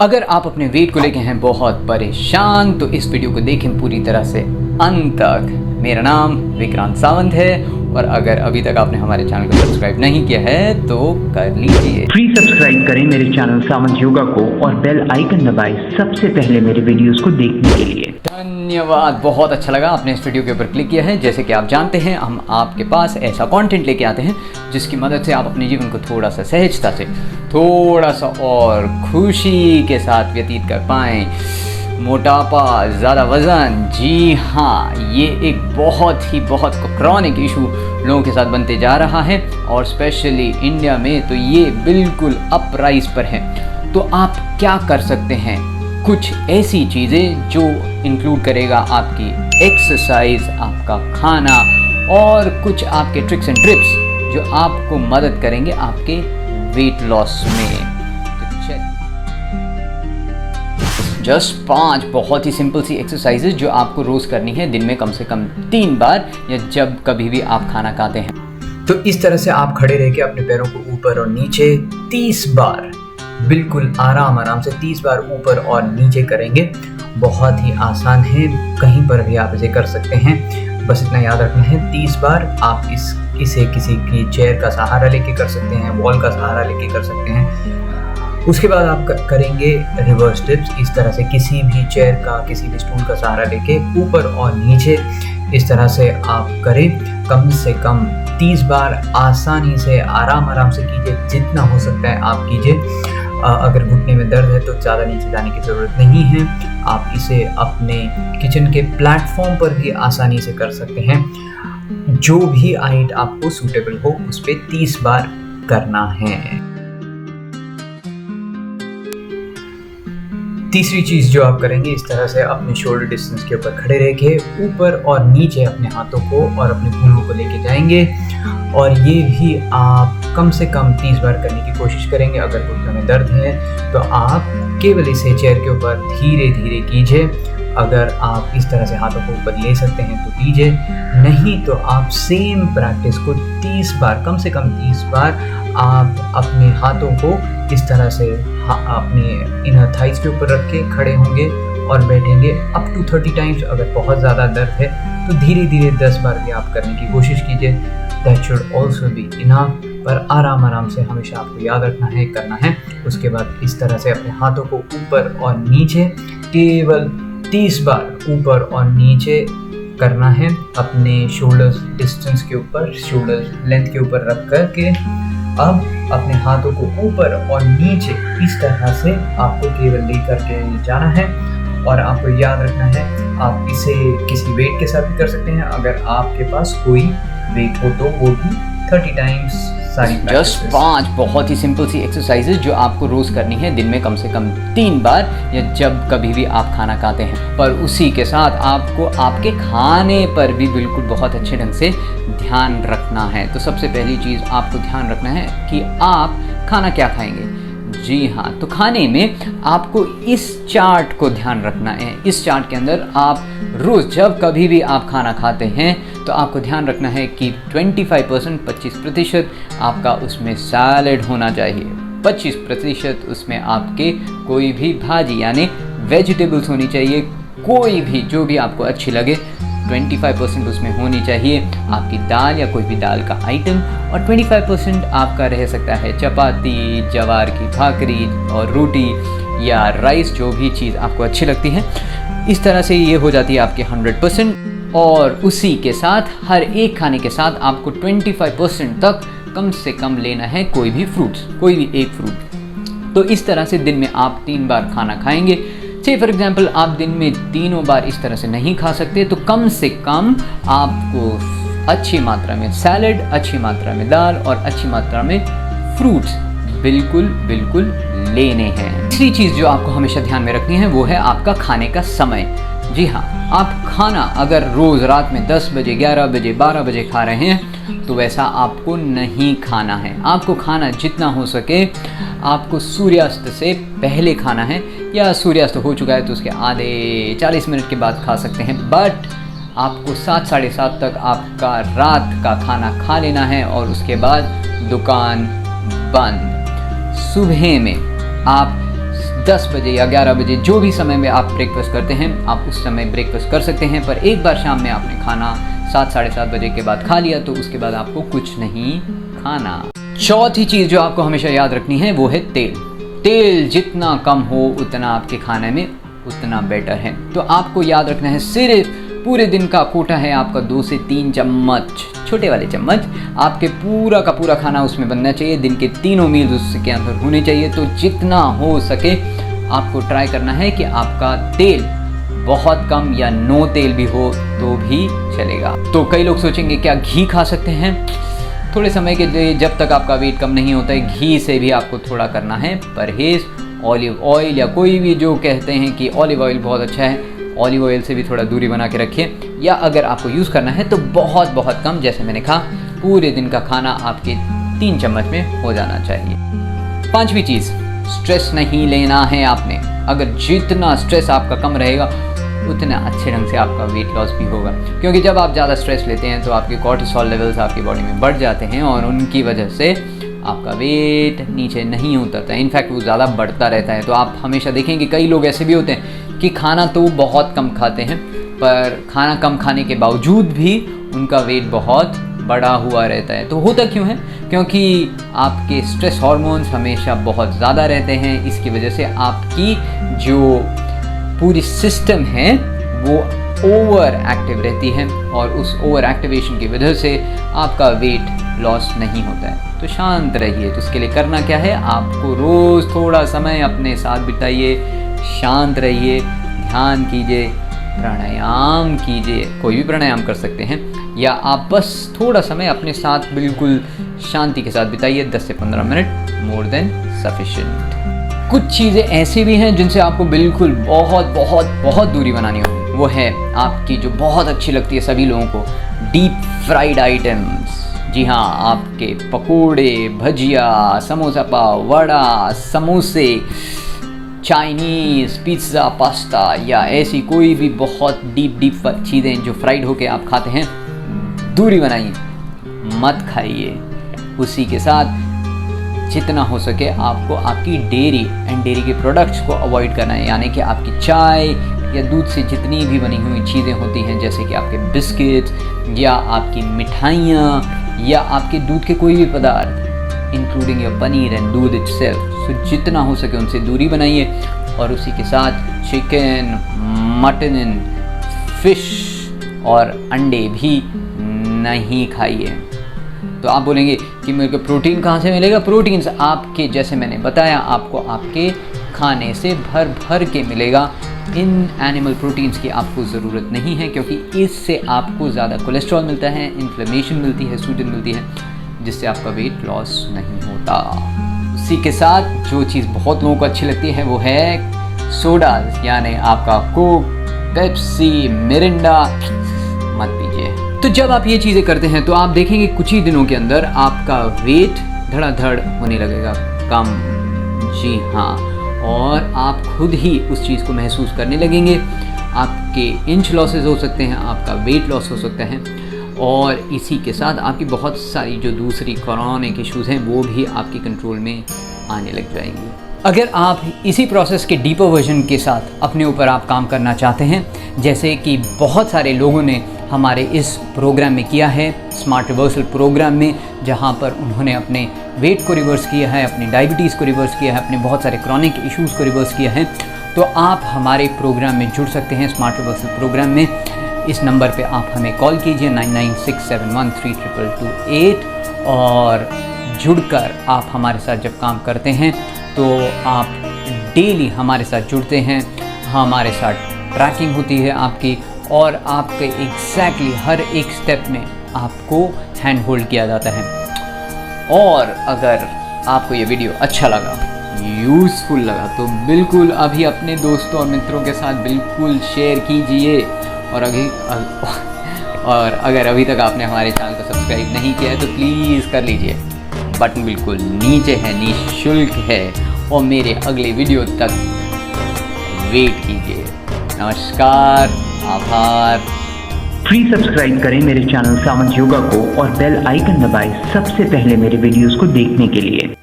अगर आप अपने वेट को लेके हैं बहुत परेशान तो इस वीडियो को देखें पूरी तरह से अंत तक। मेरा नाम विक्रांत सावंत है और अगर अभी तक आपने हमारे चैनल को सब्सक्राइब नहीं किया है तो कर लीजिए। फ्री सब्सक्राइब करें मेरे चैनल सावंत योगा को और बेल आइकन दबाएं सबसे पहले मेरे वीडियोस को देखने के लिए। धन्यवाद, बहुत अच्छा लगा आपने इस वीडियो के ऊपर क्लिक किया है। जैसे कि आप जानते हैं हम आपके पास ऐसा कंटेंट लेके आते हैं जिसकी मदद से आप अपने जीवन को थोड़ा सा सहजता से, थोड़ा सा और खुशी के साथ व्यतीत कर पाएँ। मोटापा, ज़्यादा वज़न, जी हाँ, ये एक बहुत क्रॉनिक इशू लोगों के साथ बनते जा रहा है और स्पेशली इंडिया में तो ये बिल्कुल अपराइज पर है। तो आप क्या कर सकते हैं? कुछ ऐसी चीज़ें जो इंक्लूड करेगा आपकी एक्सरसाइज, आपका खाना और कुछ आपके ट्रिक्स एंड ट्रिप्स जो आपको मदद करेंगे आपके वेट लॉस में। जस्ट 5 बहुत ही सिंपल सी एक्सरसाइजेज जो आपको रोज़ करनी है, दिन में कम से कम 3 बार या जब कभी भी आप खाना खाते हैं। तो इस तरह से आप खड़े रह के अपने पैरों को ऊपर और नीचे 30 बार बिल्कुल आराम से 30 बार ऊपर और नीचे करेंगे। बहुत ही आसान है, कहीं पर भी आप इसे कर सकते हैं। बस इतना याद रखना है 30 बार आप इसे किसी की चेयर का सहारा लेके कर सकते हैं, वॉल का सहारा लेके कर सकते हैं। उसके बाद आप करेंगे रिवर्स डिप्स। इस तरह से किसी भी चेयर का, किसी भी स्टूल का सहारा लेके ऊपर और नीचे इस तरह से आप करें। कम से कम 30 बार आसानी से आराम से कीजिए, जितना हो सकता है आप कीजिए। अगर घुटने में दर्द है तो ज़्यादा नीचे जाने की ज़रूरत नहीं है। आप इसे अपने किचन के प्लेटफॉर्म पर भी आसानी से कर सकते हैं। जो भी हाइट आपको सूटेबल हो उस पर 30 बार करना है। तीसरी चीज़ जो आप करेंगे, इस तरह से अपने शोल्डर डिस्टेंस के ऊपर खड़े रह के ऊपर और नीचे अपने हाथों को और अपने भुजों को लेके जाएंगे और ये भी आप कम से कम 30 बार करने की कोशिश करेंगे। अगर घुटने में दर्द है तो आप केवल इसे चेयर के ऊपर धीरे कीजिए। अगर आप इस तरह से हाथों को ऊपर ले सकते हैं तो लीजिए, नहीं तो आप सेम प्रैक्टिस को 30 बार, कम से कम 30 बार आप अपने हाथों को इस तरह से अपने इनर थाइज के ऊपर रख के खड़े होंगे और बैठेंगे अप टू 30 टाइम्स। अगर बहुत ज़्यादा दर्द है तो धीरे 10 बार भी आप करने की कोशिश कीजिए। That should also be enough. पर आराम से हमेशा आपको याद रखना है, करना है। उसके बाद इस तरह से अपने हाथों को ऊपर और नीचे केवल 30 बार ऊपर और नीचे करना है। अपने शोल्डर डिस्टेंस के ऊपर, शोल्डर लेंथ के ऊपर रख कर के अब अपने हाथों को ऊपर और नीचे इस तरह से आपको केवल लेकर के जाना है। और आपको याद रखना है आप इसे किसी वेट के साथ भी कर सकते हैं। अगर आपके पास कोई वेट हो तो वो भी 30 टाइम्स सारी। जस्ट 5 बहुत ही सिंपल सी एक्सरसाइजेज जो आपको रोज़ करनी है, दिन में कम से कम 3 बार या जब कभी भी आप खाना खाते हैं। पर उसी के साथ आपको आपके खाने पर भी बिल्कुल बहुत अच्छे ढंग से ध्यान रखना है। तो सबसे पहली चीज़ आपको ध्यान रखना है कि आप खाना क्या खाएंगे। जी हाँ, तो खाने में आपको इस चार्ट को ध्यान रखना है। इस चार्ट के अंदर आप रोज़ जब कभी भी आप खाना खाते हैं तो आपको ध्यान रखना है कि 25% आपका उसमें सैलेड होना चाहिए। 25% उसमें आपके कोई भी भाजी यानी वेजिटेबल्स होनी चाहिए। कोई भी जो भी आपको अच्छी लगे 25% उसमें होनी चाहिए आपकी दाल या कोई भी दाल का आइटम। और 25% आपका रह सकता है चपाती, ज्वार की भाकरी और रोटी या राइस, जो भी चीज़ आपको अच्छी लगती है। इस तरह से ये हो जाती है आपकी 100%। और उसी के साथ हर एक खाने के साथ आपको 25% तक कम से कम लेना है कोई भी फ्रूट्स, कोई भी एक फ्रूट। तो इस तरह से दिन में आप 3 बार खाना खाएंगे। से फॉर एग्जाम्पल आप दिन में 3 बार इस तरह से नहीं खा सकते तो कम से कम आपको अच्छी मात्रा में सैलड, अच्छी मात्रा में दाल और अच्छी मात्रा में फ्रूट्स बिल्कुल लेने हैं। तीसरी चीज़ जो आपको हमेशा ध्यान में रखनी है वो है आपका खाने का समय। जी हाँ, आप खाना अगर रोज़ रात में 10 बजे, 11 बजे, 12 बजे खा रहे हैं तो वैसा आपको नहीं खाना है। आपको खाना जितना हो सके आपको सूर्यास्त से पहले खाना है, या सूर्यास्त हो चुका है तो उसके आधे 40 मिनट के बाद खा सकते हैं। बट आपको 7, साढ़े 7 तक आपका रात का खाना खा लेना है और उसके बाद दुकान बंद। सुबह में आप 10 बजे या 11 बजे जो भी समय में आप ब्रेकफास्ट करते हैं आप उस समय ब्रेकफास्ट कर सकते हैं। पर एक बार शाम में आपने खाना 7 साढ़े 7 बजे के बाद खा लिया तो उसके बाद आपको कुछ नहीं खाना। चौथी चीज़ जो आपको हमेशा याद रखनी है वो है तेल। तेल जितना कम हो उतना आपके खाने में उतना बेटर है। तो आपको याद रखना है सिर्फ पूरे दिन का कोटा है आपका 2 से 3 चम्मच, छोटे वाले चम्मच। आपके पूरा का पूरा खाना उसमें बनना चाहिए, दिन के तीनों मील उसके अंदर होने चाहिए। तो जितना हो सके आपको ट्राई करना है कि आपका तेल बहुत कम या नो तेल भी हो तो भी चलेगा। तो कई लोग सोचेंगे क्या घी खा सकते हैं? थोड़े समय के लिए, जब तक आपका वेट कम नहीं होता है, घी से भी आपको थोड़ा करना है परहेज़। ऑलिव ऑयल या कोई भी जो कहते हैं कि ऑलिव ऑयल बहुत अच्छा है, ऑलिव ऑयल से भी थोड़ा दूरी बना के रखिए। या अगर आपको यूज़ करना है तो बहुत बहुत कम, जैसे मैंने कहा पूरे दिन का खाना आपके 3 चम्मच में हो जाना चाहिए। 5वीं चीज़, स्ट्रेस नहीं लेना है आपने। अगर जितना स्ट्रेस आपका कम रहेगा उतना अच्छे ढंग से आपका वेट लॉस भी होगा, क्योंकि जब आप ज़्यादा स्ट्रेस लेते हैं तो आपके कॉर्टिसोल लेवल्स आपकी बॉडी में बढ़ जाते हैं और उनकी वजह से आपका वेट नीचे नहीं उतरता है, इनफैक्ट वो ज़्यादा बढ़ता रहता है। तो आप हमेशा देखेंगे कई लोग ऐसे भी होते हैं कि खाना तो बहुत कम खाते हैं, पर खाना कम खाने के बावजूद भी उनका वेट बहुत बड़ा हुआ रहता है। तो होता क्यों है? क्योंकि आपके स्ट्रेस हार्मोन्स हमेशा बहुत ज़्यादा रहते हैं। इसकी वजह से आपकी जो पूरी सिस्टम है वो ओवर एक्टिव रहती है और उस ओवर एक्टिवेशन की वजह से आपका वेट लॉस नहीं होता है। तो शांत रहिए। तो उसके लिए करना क्या है, आपको रोज़ थोड़ा समय अपने साथ बिताइए, शांत रहिए, ध्यान कीजिए, प्राणायाम कीजिए। कोई भी प्राणायाम कर सकते हैं, या आप बस थोड़ा समय अपने साथ बिल्कुल शांति के साथ बिताइए, 10 से 15 मिनट, मोर देन सफिशिएंट। कुछ चीज़ें ऐसी भी हैं जिनसे आपको बिल्कुल बहुत बहुत बहुत दूरी बनानी होगी। वो है आपकी जो बहुत अच्छी लगती है सभी लोगों को, डीप फ्राइड आइटम्स। जी हाँ, आपके पकोड़े, भजिया, समोसा पाव, वड़ा, समोसे, चाइनीज़, पिज़्ज़ा, पास्ता या ऐसी कोई भी बहुत डीप चीज़ें जो फ्राइड होके आप खाते हैं, दूरी बनाइए, मत खाइए। उसी के साथ जितना हो सके आपको आपकी डेयरी एंड डेयरी के प्रोडक्ट्स को अवॉइड करना है, यानी कि आपकी चाय या दूध से जितनी भी बनी हुई चीज़ें होती हैं, जैसे कि आपके बिस्किट्स या आपकी मिठाइयाँ या आपके दूध के कोई भी पदार्थ, इंक्लूडिंग योर पनीर एंड दूध इटसेल्फ। सो जितना हो सके उनसे दूरी बनाइए। और उसी के साथ चिकन, मटन, फिश और अंडे भी नहीं खाइए। तो आप बोलेंगे कि मेरे को प्रोटीन कहाँ से मिलेगा? प्रोटीन्स आपके, जैसे मैंने बताया, आपको आपके खाने से भर भर के मिलेगा। इन एनिमल प्रोटीन्स की आपको ज़रूरत नहीं है, क्योंकि इससे आपको ज़्यादा कोलेस्ट्रॉल मिलता है, इन्फ्लेमेशन मिलती है, सूजन मिलती है, जिससे आपका वेट लॉस नहीं होता। उसी के साथ जो चीज़ बहुत लोगों को अच्छी लगती है वो है सोडाज, यानी आपका कोक, पेप्सी, मिरिंडा मत पीजिए। तो जब आप ये चीज़ें करते हैं तो आप देखेंगे कुछ ही दिनों के अंदर आपका वेट धड़ाधड़ होने लगेगा कम। जी हाँ, और आप खुद ही उस चीज़ को महसूस करने लगेंगे। आपके इंच लॉसेस हो सकते हैं, आपका वेट लॉस हो सकता है, और इसी के साथ आपकी बहुत सारी जो दूसरी क्रॉनिक इश्यूज़ हैं वो भी आपके कंट्रोल में आने लग जाएंगी। अगर आप इसी प्रोसेस के डीपर वर्जन के साथ अपने ऊपर आप काम करना चाहते हैं, जैसे कि बहुत सारे लोगों ने हमारे इस प्रोग्राम में किया है, स्मार्ट रिवर्सल प्रोग्राम में, जहां पर उन्होंने अपने वेट को रिवर्स किया है, अपनी डायबिटीज़ को रिवर्स किया है, अपने बहुत सारे क्रॉनिक इश्यूज़ को रिवर्स किया है, तो आप हमारे प्रोग्राम में जुड़ सकते हैं, स्मार्ट रिवर्सल प्रोग्राम में। इस नंबर पे आप हमें कॉल कीजिए 9967132228, और जुड़कर आप हमारे साथ जब काम करते हैं तो आप डेली हमारे साथ जुड़ते हैं, हमारे साथ ट्रैकिंग होती है आपकी, और आपके एग्जैक्टली हर एक स्टेप में आपको हैंड होल्ड किया जाता है। और अगर आपको ये वीडियो अच्छा लगा, यूज़फुल लगा, तो बिल्कुल अभी अपने दोस्तों और मित्रों के साथ बिल्कुल शेयर कीजिए। और अगर अभी तक आपने हमारे चैनल को सब्सक्राइब नहीं किया है तो प्लीज़ कर लीजिए, बटन बिल्कुल नीचे है, निःशुल्क है, और मेरे अगले वीडियो तक वेट कीजिए। नमस्कार, आभार। प्लीज सब्सक्राइब करें मेरे चैनल सामंत योगा को और बेल आइकन दबाएं सबसे पहले मेरे वीडियोस को देखने के लिए।